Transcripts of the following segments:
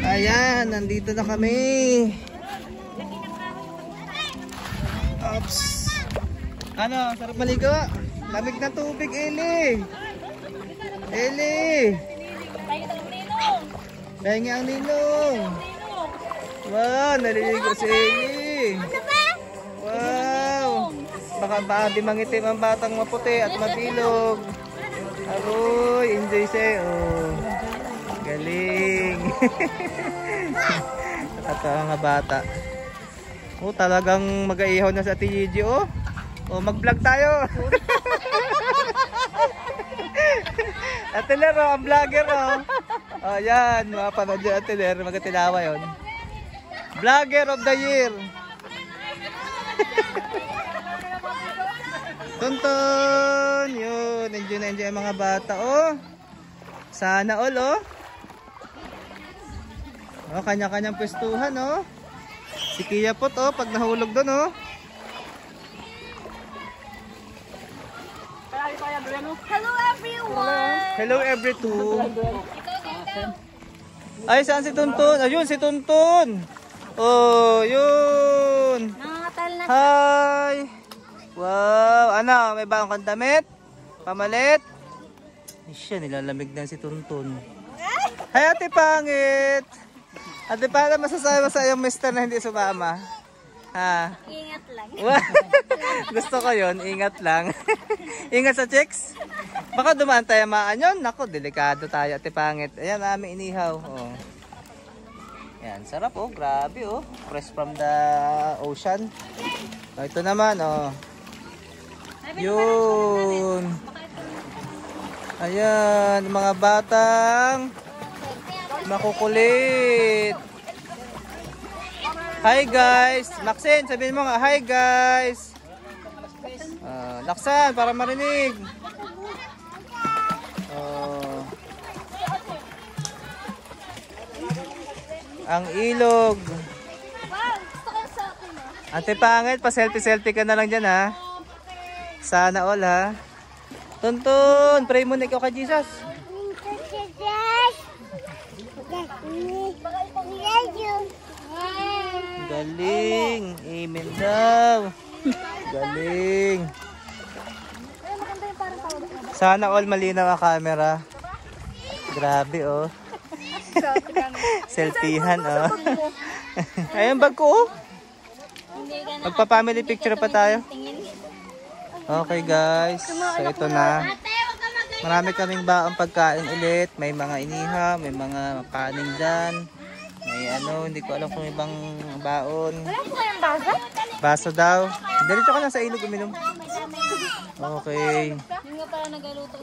Ayan, nandito na kami. Oops. Ano, sarap maligo? Lamig na tubig, Eli. Eli. Pahingi ang ninong. Wow, naliligo si Eli. Wow. Baka di mangitim ang batang maputi at mabilog. Aroy, enjoy siya. Oh. Galing. Nakatawa nga bata. Oh, talagang mag-aihaw na sa Ate Gigi, oh. Oh, mag-vlog tayo. Ate Ler, oh, ang vlogger, oh. Oh, yan, mapanood yun, Ate Ler. Magkatinawa yun. Vlogger of the year. Tonton. Yun, enjoy na enjoy ang mga bata, oh. Sana all, oh. Oh, kanya-kanyang pwestuhan, oh. Si Kia po to, pag nahulog doon, oh. Hello everyone! Hello everyone! Ay, saan si Tuntun? Ayun, si Tuntun! Oh, yun! Nangangatal na. Hi! Wow! Ano, may baong kang damit? Pamalit? Ay, siya, nilalamig na si Tuntun. Hi, Ate Pangit! Ate, paano masasabi mo sa iyong mister na hindi sumama? Ha? Ingat lang. Gusto ko yun, ingat lang. Ingat sa chicks. Baka dumaan tayo maan yun. Naku, delikado tayo, Ate Pangit. Ayan, aming inihaw. Oh. Ayan, sarap, oh. Grabe, oh. Fresh from the ocean. Oh, ito naman, oh. Yun. Ayan, mga batang makukulit. Hi guys. Laksin, sabihin mo nga, hi guys. Laksan, para marinig. Ang ilog. Ate Pangit, pa selfie ka na lang dyan, ha. Sana all, ha. Tuntun, pray mo na ikaw kay Jesus. Galing. Amen daw. Galing. Sana all malinaw ang camera. Grabe, oh. Selfiehan, oh. Ayun, bag ko, oh. Magpa-family picture pa tayo. Okay, guys. So, ito na. Marami kaming baong pagkain ulit. May mga inihaw, may mga kanin dyan. May ano, hindi ko alam kung ibang baon. Wala po kayong baso? Baso daw. Dito ka na sa ilog uminom. Okay. Yung nga pala nagaluto.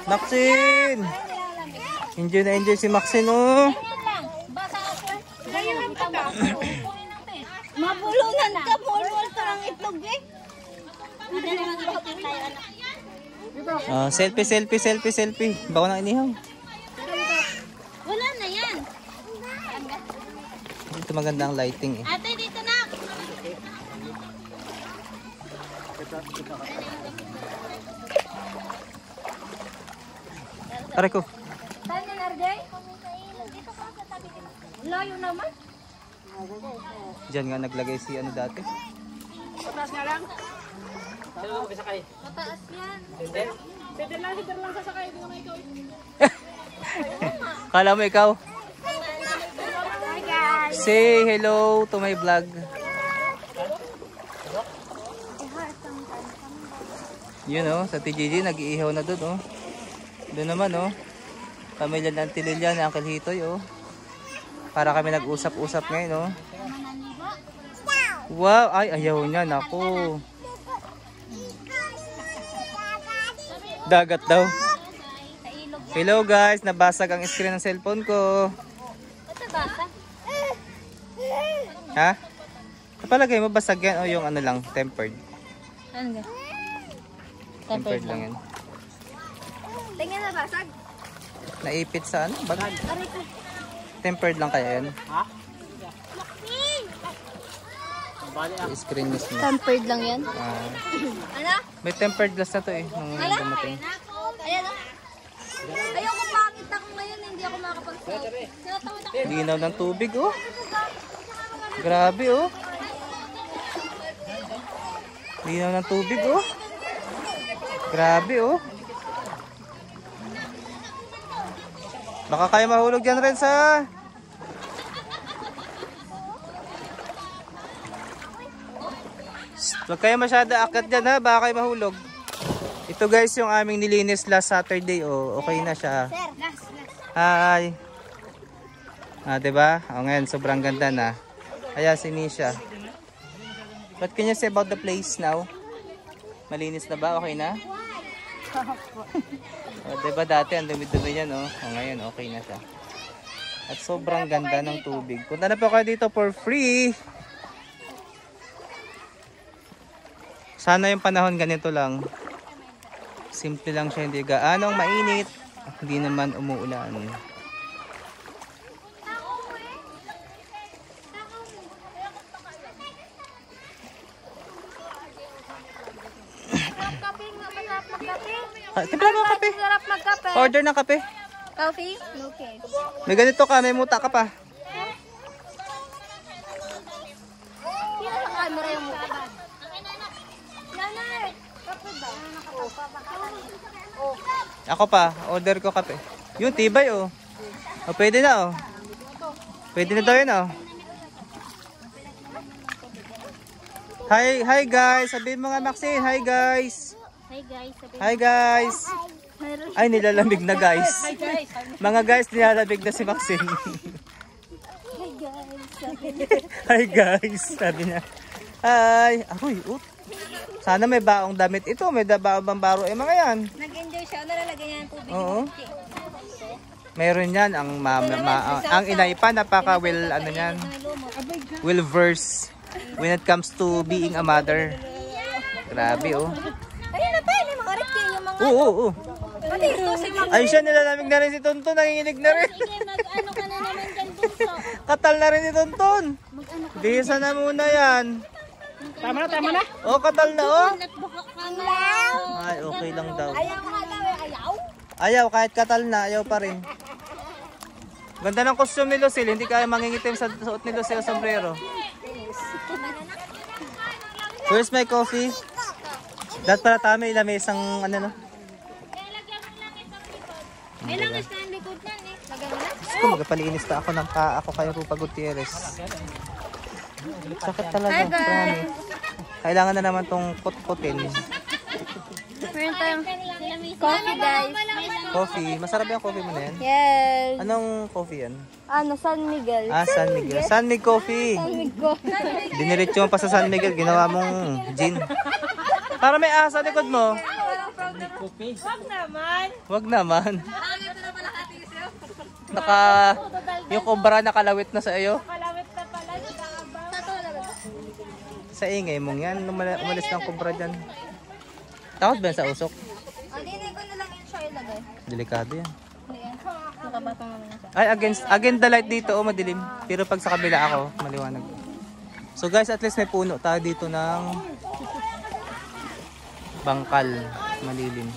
Maxine! Enjoy na enjoy si Maxine, oh. Basa ako. Ganyan ka ba? Mabulunan ka. Mulmul parang itlog, eh. Selfie. Bako na inihaw. Wala na yan. Dito maganda ang lighting, eh. Ate, dito na. Aray ko. Saan yan, RJ? Dito ka sa tabi. Layo naman. Diyan nga naglagay si ano dati. Pataas nga lang. Sino mo sakay? Mataas yan. Pwede lang, hitar lang sasakay. Hindi naman ikaw. Kala mo ikaw? Hi guys. Say hello to my vlog. Yun, oh, sa TGG nag-iihaw na doon, oh. Doon naman, oh. Pamilya ng Tililya ni Uncle Hitoy, oh. Para kami nag-usap-usap ngayon, oh. Wow, ay ayaw niya, naku. Dagat daw. Hello guys, nabasag ang screen ng cellphone ko. Ito basa? Ha? Kapalagay mo basag yan o yung ano lang, tempered? Ano ga? Tempered lang yan. Tingnan na basag. Naipit sa ano? Bag? Aray ko. Tempered lang kaya yan? Ha? Screen mismo. Tempered lang yan. Ano? May tempered glass na to, eh. Nung dumating. Ayan o. Ayoko hindi ako makakapag-selfie. Tinatawid ako. Linaw ng tubig, oh. Grabe, oh. Linaw ng tubig, oh. Grabe, oh. Baka kayo mahulog dyan rin sa... Huwag kayo masyado akit dyan, ha. Baka kayo mahulog. Ito guys yung aming nilinis last Saturday, oh. Okay na siya. Sir, last. Hi. Diba? O ngayon, sobrang ganda na. Ayan si Misha. What can you say about the place now? Malinis na ba? Okay na? Diba dati ang dumi-dumi yan, oh. O ngayon, okay na siya. At sobrang ganda ng tubig. Punta na po kayo dito for free. Sana yung panahon ganito lang. Simple lang siya, hindi gaanong mainit. Hindi naman umuulan. Timpla mo kape. Sarap magkape. Order ng kape. Coffee? Okay. May ganito ka, may muta ka pa. Sino sa camera yung mukha? Nanay! Kape ba? Ako pa, order ko kape. Yung tibay, oh. O, pwede na, oh. Pwede na daw yun, oh. Hi guys. Sabihin mo nga, Maxine. Hi guys. Hi guys. Hi guys. Ay, nilalamig na guys. Mga guys, nilalamig na si Maxine. Hi guys. Hi guys. Sabi niya. Hi. Ahoy, oh. Sana may baong damit ito. May baong bambaro. Mga yan. Nag-enjoy siya. Nalalagay niya ng tubig. Oo. Meron yan. Ang inay pa, napaka well, ano yan. Well versed when it comes to being a mother. Grabe, oh. Ayun na pa. Yung mga reki. Yung mga... Oo. Pati ito si mga... Ay siya, nilalamig na rin si Tonton. Nanginginig na rin. Sige, mag-ano ka na naman dyan bunso. Katal na rin si Tonton. Mag-ano ka. Bisa na muna yan. Tama na. Oh, katal na, oh. At baka ka na. Ay, okay lang daw. Ayaw ka daw. Ayaw? Ayaw, kahit katal na, ayaw pa rin. Ganda ng costume ni Lucille. Hindi kaya mangingitim sa suot ni Lucille sombrero. Where's my coffee? Dapat pala tayo may isang ano no? May langis na ang likod na eh. Lagyan mo na? Gusto ko magpalinis pa ako ng paa ako kay Rupa Gutierrez. Sakit talaga. Promise. Kailangan na naman tong kut-kutin. Meron tayong coffee guys. Coffee. Masarap yung coffee mo na yan? Yes. Anong coffee yan? Ano, San Miguel. San Miguel. San Mig Coffee. San Miguel. Diniretso mo pa sa San Miguel. Ginawa mong gin. Para may asa likod mo. Wag naman. Wag naman. Yung kubra nakalawit na sa iyo. Kalawit na pala. Sa ingay mong yan. Umalis ng kubra dyan. Takot ba yan sa usok? Dinay ko na lang yun siya ilagay. Delikado yan. Nakabatong naman siya. Ay, against the light dito, madilim. Pero pag sa kabila ako, maliwanag. So guys, at least may puno tayo dito ng bangkal. Malilim.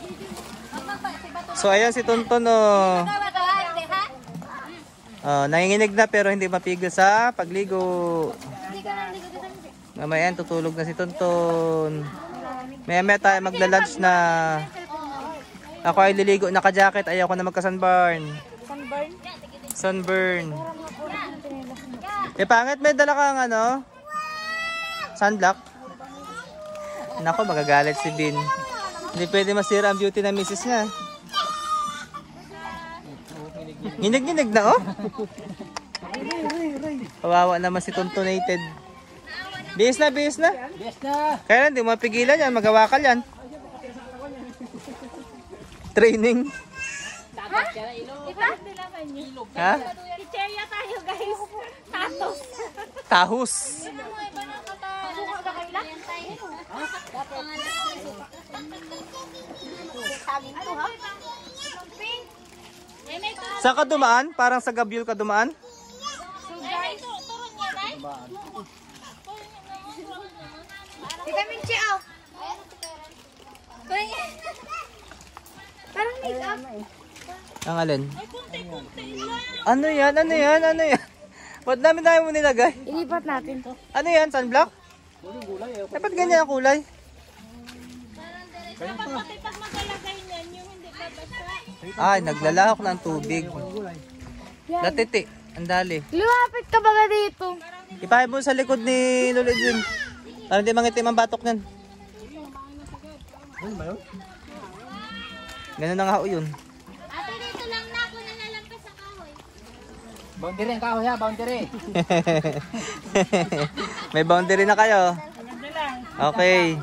So ayan si Tonton, oh. Nanginginig na pero hindi mapigil sa pagligo. Mamaya tutulog na si Tonton. Maya tayo magla-lunch na. Ako ay liligo, naka-jacket. Ayaw ko na magka-sunburn. Sunburn. Pangit, may dala kang ano? Sunblock. Nako, magagalit si Bin. Hindi pwede masira ang beauty ng misis niya. Ginig-ginig na, oh. Kawawa naman si Tontonated. Bihis na. Yes na. Kaya hindi mo mapigilan yan, magawa ka yan. Training. Ha? Chicherya tayo guys. Tatos. Tahus. Saan ka dumaan? Parang sa Gabyul ka dumaan? Vitamin C out. Parang make up. Ang alin? Ano yan? Ano yan? Ano yan? Ba't dami tayo mo nilagay? Ilipat natin to. Ano yan? Sunblock? Dapat ganyan ang kulay. Dapat pati pag magalagay niyan, yung hindi babasa. Ay, naglalahok ng tubig. Latiti. Ang dali. Lumapit ka ba dito? Ipahin mo sa likod ni Lolo Edwin. Para hindi mangitim ang batok niyan. Ganun na nga ho yun. Ate, dito lang na ako nalalampas sa kahoy. Boundary ang kahoy ha, boundary. May boundary na kayo. Okay.